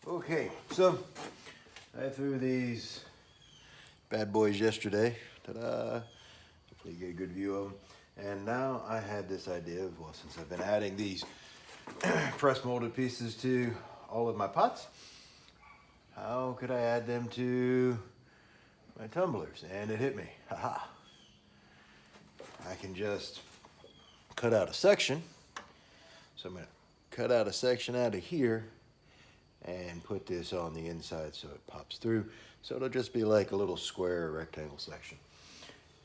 Okay, so I threw these bad boys yesterday. Ta-da! Hopefully you get a good view of them. And now I had this idea of, well, since I've been adding these press molded pieces to all of my pots, how could I add them to my tumblers? And it hit me. Haha. I can just cut out a section. So I'm going to cut out a section out of here and put this on the inside so it pops through. So it'll just be like a little square rectangle section.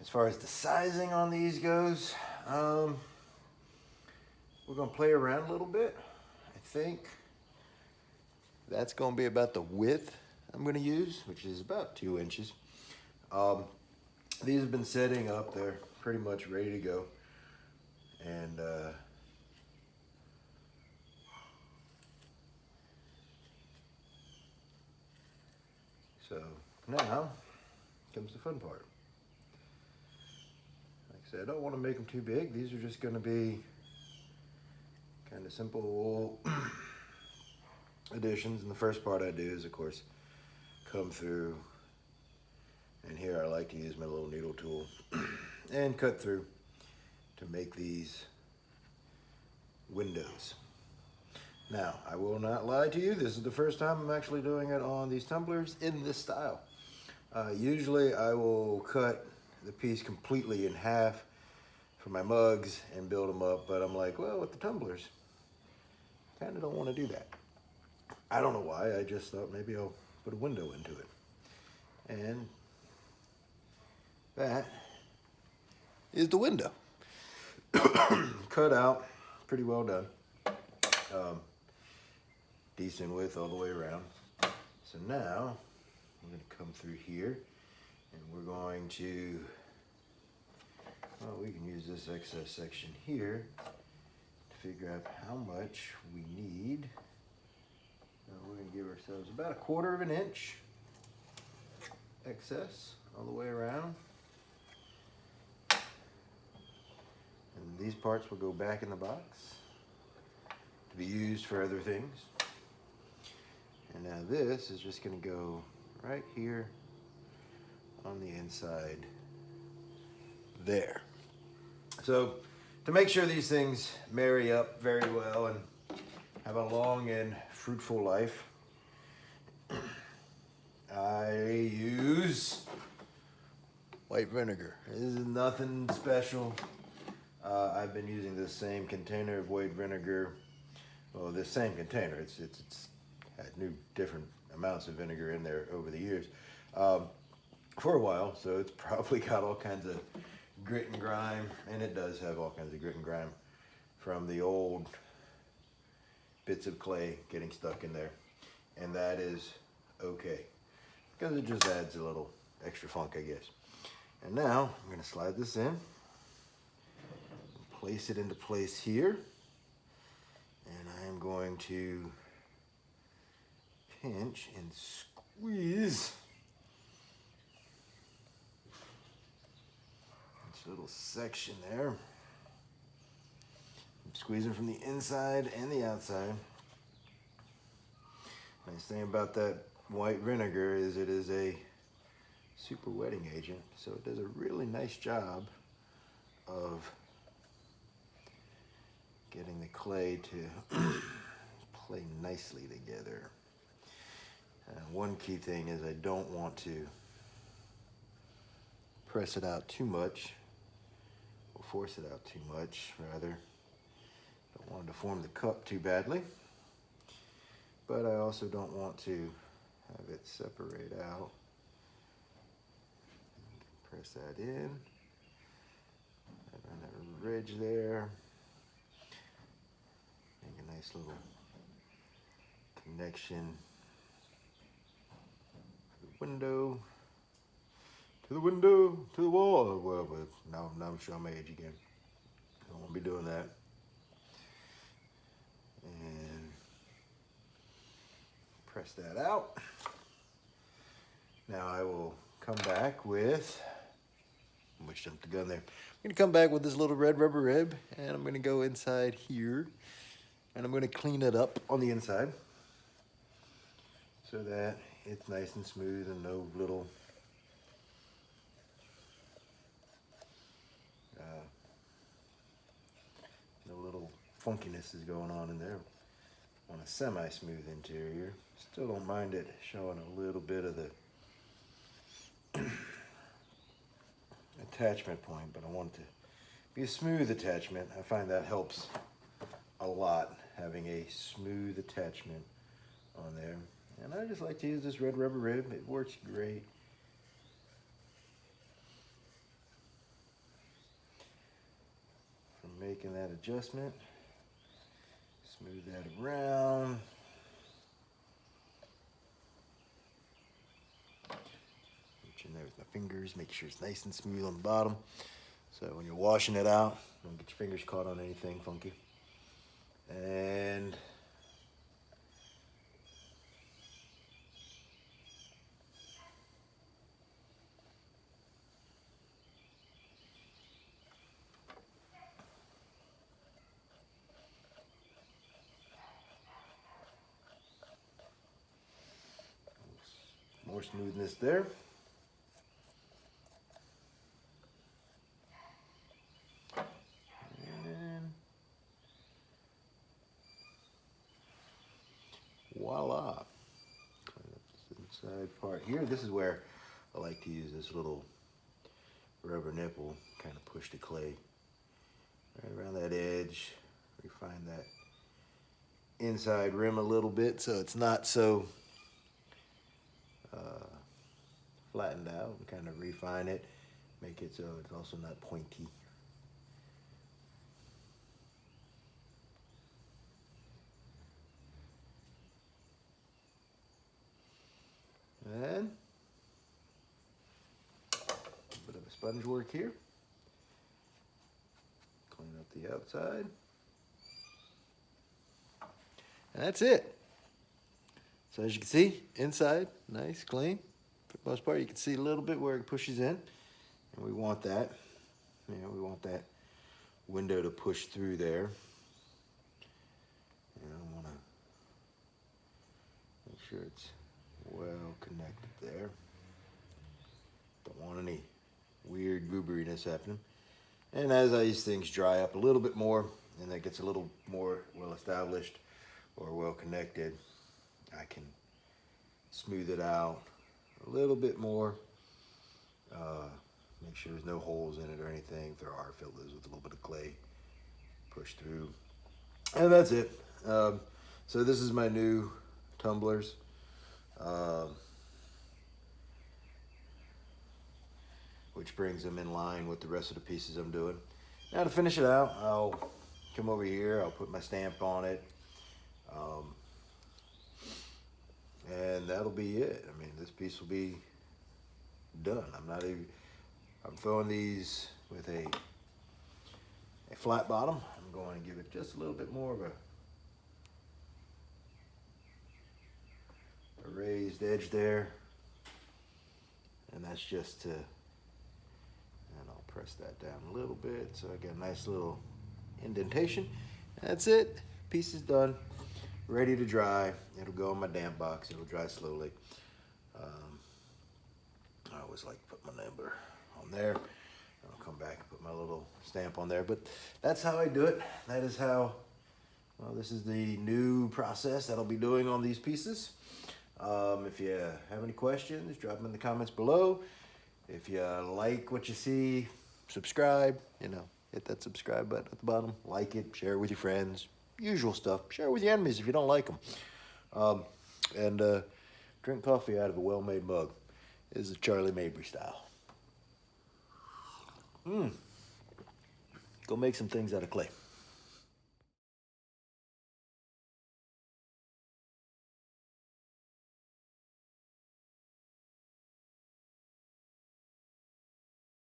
As far as the sizing on these goes, we're going to play around a little bit. I think that's going to be about the width I'm going to use, which is about 2 inches. These have been setting up. They're pretty much ready to go. And so now comes the fun part. Like I said, I don't want to make them too big. These are just going to be kind of simple additions. And the first part I do is, of course, come through. And here I like to use my little needle tool and cut through to make these windows. Now, I will not lie to you, this is the first time I'm actually doing it on these tumblers in this style. Usually I will cut the piece completely in half for my mugs and build them up, but I'm like, well, with the tumblers, kind of don't want to do that. I don't know why, I just thought maybe I'll put a window into it. And that is the window. Cut out, pretty well done. Decent width all the way around. So now I'm going to come through here and we're going to, well, we can use this excess section here to figure out how much we need. We're going to give ourselves about 1/4 inch excess all the way around. And these parts will go back in the box to be used for other things. And now this is just going to go right here on the inside there. So to make sure these things marry up very well and have a long and fruitful life, I use white vinegar. This is nothing special. I've been using this same container of white vinegar. Well, this same container. It's had different amounts of vinegar in there over the years for a while, so it's probably got all kinds of grit and grime, and it does have all kinds of grit and grime from the old bits of clay getting stuck in there, and that is okay because it just adds a little extra funk, I guess. And now I'm going to slide this in, place it into place here, and I am going to pinch and squeeze this little section there. I'm squeezing from the inside and the outside. Nice thing about that white vinegar is it is a super wetting agent, so it does a really nice job of getting the clay to play nicely together. One key thing is I don't want to press it out too much, or force it out too much, rather. Don't want to deform the cup too badly, but I also don't want to have it separate out. Press that in, around that ridge there. Make a nice little connection window, to the window, to the wall. Well, but now I'm showing my age again. Don't want to be doing that. And press that out. Now I will come back with, I almost jumped the gun there. I'm going to come back with this little red rubber rib, and I'm going to go inside here, and I'm going to clean it up on the inside. so that it's nice and smooth and no little funkiness is going on in there. On a semi-smooth interior. Still don't mind it showing a little bit of the attachment point, but I want it to be a smooth attachment. I find that helps a lot, having a smooth attachment on there. And I just like to use this red rubber rib. It works great. For making that adjustment. Smooth that around. Reach in there with my fingers, make sure it's nice and smooth on the bottom. So when you're washing it out, don't get your fingers caught on anything funky. And more smoothness there. And voila. Clean up this inside part here. This is where I like to use this little rubber nipple, kind of push the clay right around that edge. Refine that inside rim a little bit so it's not so flattened out, and kind of refine it, make it so it's also not pointy. And a bit of a sponge work here. Clean up the outside. And that's it. So as you can see, inside, nice, clean. For the most part, you can see a little bit where it pushes in. And we want that. You know, we want that window to push through there. And I want to make sure it's well connected there. Don't want any weird gooberiness happening. And as these things dry up a little bit more, and that gets a little more well established or well connected, I can smooth it out a little bit more. Make sure there's no holes in it or anything. If there are, fill those with a little bit of clay, push through, and that's it. So this is my new tumblers. Which brings them in line with the rest of the pieces I'm doing. Now to finish it out, I'll come over here, I'll put my stamp on it, and that'll be it. I mean, this piece will be done. I'm throwing these with a flat bottom. I'm going to give it just a little bit more of a raised edge there, and that's just to, and I'll press that down a little bit so I get a nice little indentation. That's it. Piece is done, ready to dry. It'll go in my damp box. It'll dry slowly. I always like to put my number on there. I'll come back and put my little stamp on there, but that's how I do it. That is how, well, this is the new process that I'll be doing on these pieces. If you have any questions, drop them in the comments below. If you like what you see, subscribe, you know, hit that subscribe button at the bottom, like it, share it with your friends, usual stuff. Share it with your enemies if you don't like them. And drink coffee out of a well-made mug. This is Charlie Mabry style. Go make some things out of clay.